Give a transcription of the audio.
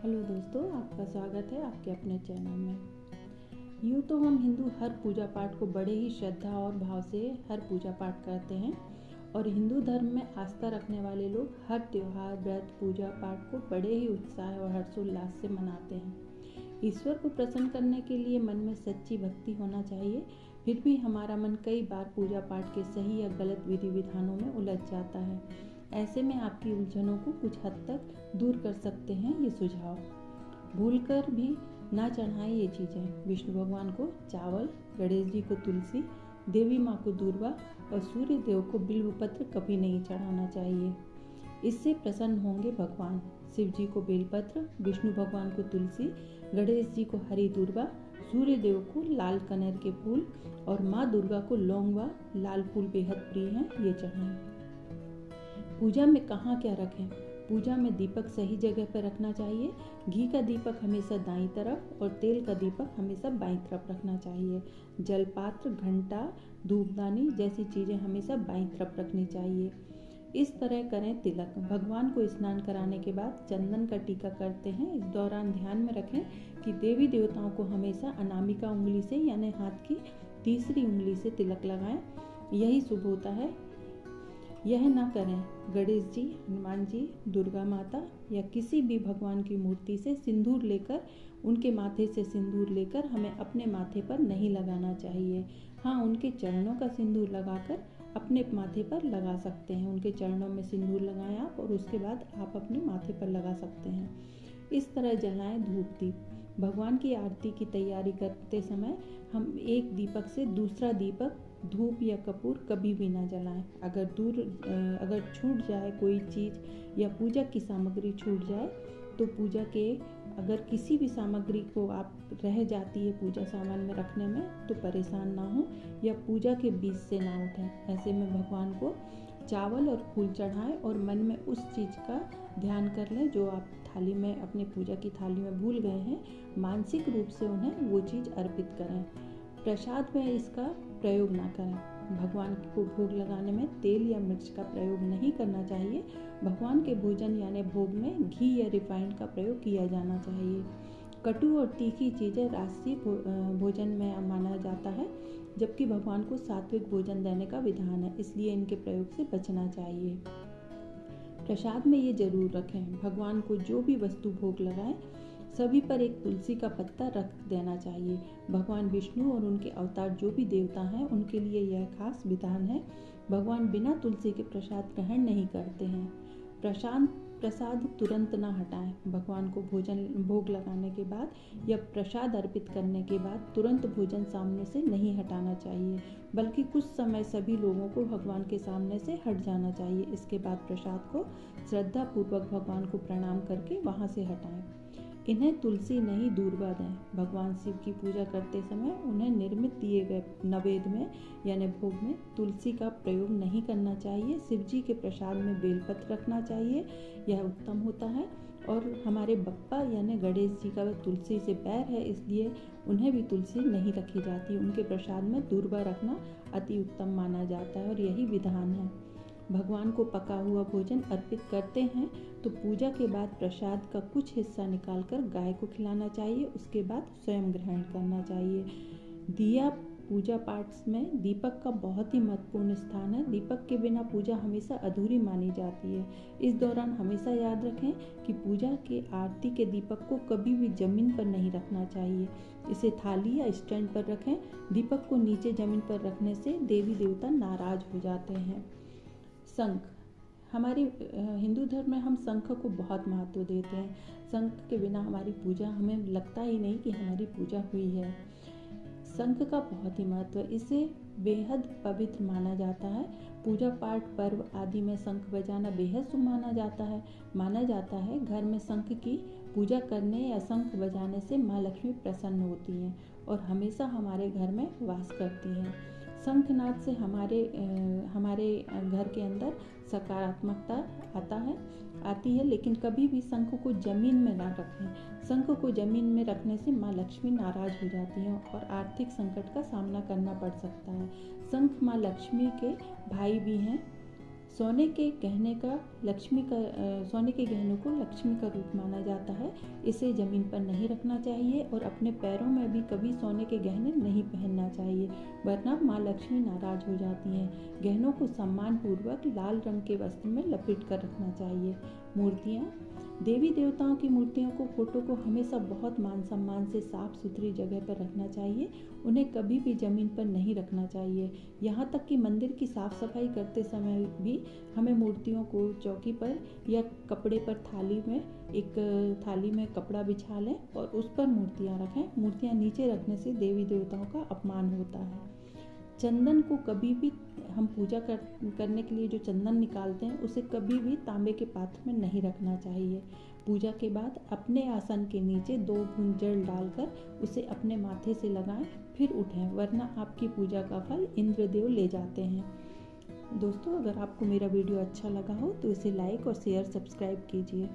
Hello दोस्तों, आपका स्वागत है आपके अपने चैनल में। यूँ तो हम हिंदू हर पूजा पाठ को बड़े ही श्रद्धा और भाव से हर पूजा पाठ करते हैं और हिंदू धर्म में आस्था रखने वाले लोग हर त्यौहार, व्रत, पूजा पाठ को बड़े ही उत्साह और हर्षोल्लास से मनाते हैं। ईश्वर को प्रसन्न करने के लिए मन में सच्ची भक्ति होना चाहिए। फिर भी हमारा मन कई बार पूजा पाठ के सही या गलत विधि विधानों में उलझ जाता है। ऐसे में आपकी उलझनों को कुछ हद तक दूर कर सकते हैं ये सुझाव। भूलकर भी ना चढ़ाएं ये चीज़ें। विष्णु भगवान को चावल, गणेश जी को तुलसी, देवी माँ को दूर्वा और सूर्य देव को बिल्व पत्र कभी नहीं चढ़ाना चाहिए। इससे प्रसन्न होंगे भगवान। शिव जी को बेलपत्र, विष्णु भगवान को तुलसी, गणेश जी को हरी दूर्वा, सूर्य देव को लाल कनेर के फूल और माँ दुर्गा को लौंग व लाल फूल बेहद प्रिय हैं, ये चढ़ाएं। पूजा में कहाँ क्या रखें? पूजा में दीपक सही जगह पर रखना चाहिए। घी का दीपक हमेशा दाईं तरफ और तेल का दीपक हमेशा बाईं तरफ रखना चाहिए। जलपात्र, घंटा, धूपदानी जैसी चीज़ें हमेशा बाईं तरफ रखनी चाहिए। इस तरह करें तिलक। भगवान को स्नान कराने के बाद चंदन का टीका करते हैं। इस दौरान ध्यान में रखें कि देवी देवताओं को हमेशा अनामिका उंगली से यानी हाथ की तीसरी उंगली से तिलक लगाएं। यही शुभ होता है। यह ना करें गणेश जी, हनुमान जी, दुर्गा माता या किसी भी भगवान की मूर्ति से सिंदूर लेकर उनके माथे से सिंदूर लेकर हमें अपने माथे पर नहीं लगाना चाहिए। हाँ, उनके चरणों का सिंदूर लगाकर अपने माथे पर लगा सकते हैं। उनके चरणों में सिंदूर लगाएं आप और उसके बाद आप अपने माथे पर लगा सकते हैं। इस तरह जलाएं धूप दीप। भगवान की आरती की तैयारी करते समय हम एक दीपक से दूसरा दीपक, धूप या कपूर कभी भी ना जलाएं। अगर छूट जाए कोई चीज़ या पूजा की सामग्री छूट जाए तो पूजा के अगर किसी भी सामग्री को आप रह जाती है पूजा सामान में रखने में तो परेशान ना हो या पूजा के बीच से ना उठें। ऐसे में भगवान को चावल और फूल चढ़ाएं और मन में उस चीज़ का ध्यान कर लें जो आप थाली में अपने पूजा की थाली में भूल गए हैं। मानसिक रूप से उन्हें वो चीज़ अर्पित करें। प्रसाद में इसका प्रयोग ना करें। भगवान को भोग लगाने में तेल या मिर्च का प्रयोग नहीं करना चाहिए। भगवान के भोजन यानी भोग में घी या रिफाइंड का प्रयोग किया जाना चाहिए। कटु और तीखी चीज़ें राजसी भोजन में माना जाता है, जबकि भगवान को सात्विक भोजन देने का विधान है, इसलिए इनके प्रयोग से बचना चाहिए। प्रसाद में ये जरूर रखें, भगवान को जो भी वस्तु भोग लगाएं सभी पर एक तुलसी का पत्ता रख देना चाहिए। भगवान विष्णु और उनके अवतार जो भी देवता हैं उनके लिए यह खास विधान है। भगवान बिना तुलसी के प्रसाद ग्रहण नहीं करते हैं। प्रसाद तुरंत ना हटाएं। भगवान को भोग लगाने के बाद या प्रसाद अर्पित करने के बाद तुरंत भोजन सामने से नहीं हटाना चाहिए, बल्कि कुछ समय सभी लोगों को भगवान के सामने से हट जाना चाहिए। इसके बाद प्रसाद को श्रद्धा पूर्वक भगवान को प्रणाम करके वहाँ से हटाएं। इन्हें तुलसी नहीं दूर्वा दें। भगवान शिव की पूजा करते समय उन्हें निर्मित दिए गए नवेद में यानी भोग में तुलसी का प्रयोग नहीं करना चाहिए। शिव जी के प्रसाद में बेलपत्र रखना चाहिए, यह उत्तम होता है। और हमारे बप्पा यानी गणेश जी का तुलसी से बैर है, इसलिए उन्हें भी तुलसी नहीं रखी जाती। उनके प्रसाद में दूर्वा रखना अति उत्तम माना जाता है और यही विधान है। भगवान को पका हुआ भोजन अर्पित करते हैं तो पूजा के बाद प्रसाद का कुछ हिस्सा निकालकर गाय को खिलाना चाहिए। उसके बाद स्वयं ग्रहण करना चाहिए। दिया पूजा पाठ में दीपक का बहुत ही महत्वपूर्ण स्थान है। दीपक के बिना पूजा हमेशा अधूरी मानी जाती है। इस दौरान हमेशा याद रखें कि पूजा के आरती के दीपक को कभी भी जमीन पर नहीं रखना चाहिए। इसे थाली या स्टैंड पर रखें। दीपक को नीचे जमीन पर रखने से देवी देवता नाराज हो जाते हैं। शंख, हमारे हिंदू धर्म में हम शंख को बहुत महत्व देते हैं। शंख के बिना हमारी पूजा, हमें लगता ही नहीं कि हमारी पूजा हुई है। शंख का बहुत ही महत्व है, इसे बेहद पवित्र माना जाता है। पूजा पाठ, पर्व आदि में शंख बजाना बेहद शुभ माना जाता है। घर में शंख की पूजा करने या शंख बजाने से माँ लक्ष्मी प्रसन्न होती हैं और हमेशा हमारे घर में वास करती हैं। शंखनाद से हमारे घर के अंदर सकारात्मकता आती है, लेकिन कभी भी शंख को जमीन में ना रखें। शंख को जमीन में रखने से माँ लक्ष्मी नाराज हो जाती हैं और आर्थिक संकट का सामना करना पड़ सकता है। शंख माँ लक्ष्मी के भाई भी हैं। सोने के गहनों को लक्ष्मी का रूप माना जाता है। इसे ज़मीन पर नहीं रखना चाहिए और अपने पैरों में भी कभी सोने के गहने नहीं पहनना चाहिए, वरना माँ लक्ष्मी नाराज हो जाती हैं। गहनों को सम्मान पूर्वक लाल रंग के वस्त्र में लपेट कर रखना चाहिए। मूर्तियाँ, देवी देवताओं की मूर्तियों को, फोटो को हमेशा बहुत मान सम्मान से साफ सुथरी जगह पर रखना चाहिए। उन्हें कभी भी ज़मीन पर नहीं रखना चाहिए। यहाँ तक कि मंदिर की साफ सफाई करते समय भी हमें मूर्तियों को चौकी पर या कपड़े पर थाली में कपड़ा बिछा लें और उस पर मूर्तियाँ रखें। मूर्तियाँ नीचे रखने से देवी देवताओं का अपमान होता है। चंदन को कभी भी, हम पूजा करने के लिए जो चंदन निकालते हैं उसे कभी भी तांबे के पात्र में नहीं रखना चाहिए। पूजा के बाद अपने आसन के नीचे 2 बूंद जल डालकर उसे अपने माथे से लगाएं, फिर उठें, वरना आपकी पूजा का फल इंद्रदेव ले जाते हैं। दोस्तों, अगर आपको मेरा वीडियो अच्छा लगा हो तो इसे लाइक और शेयर सब्सक्राइब कीजिए।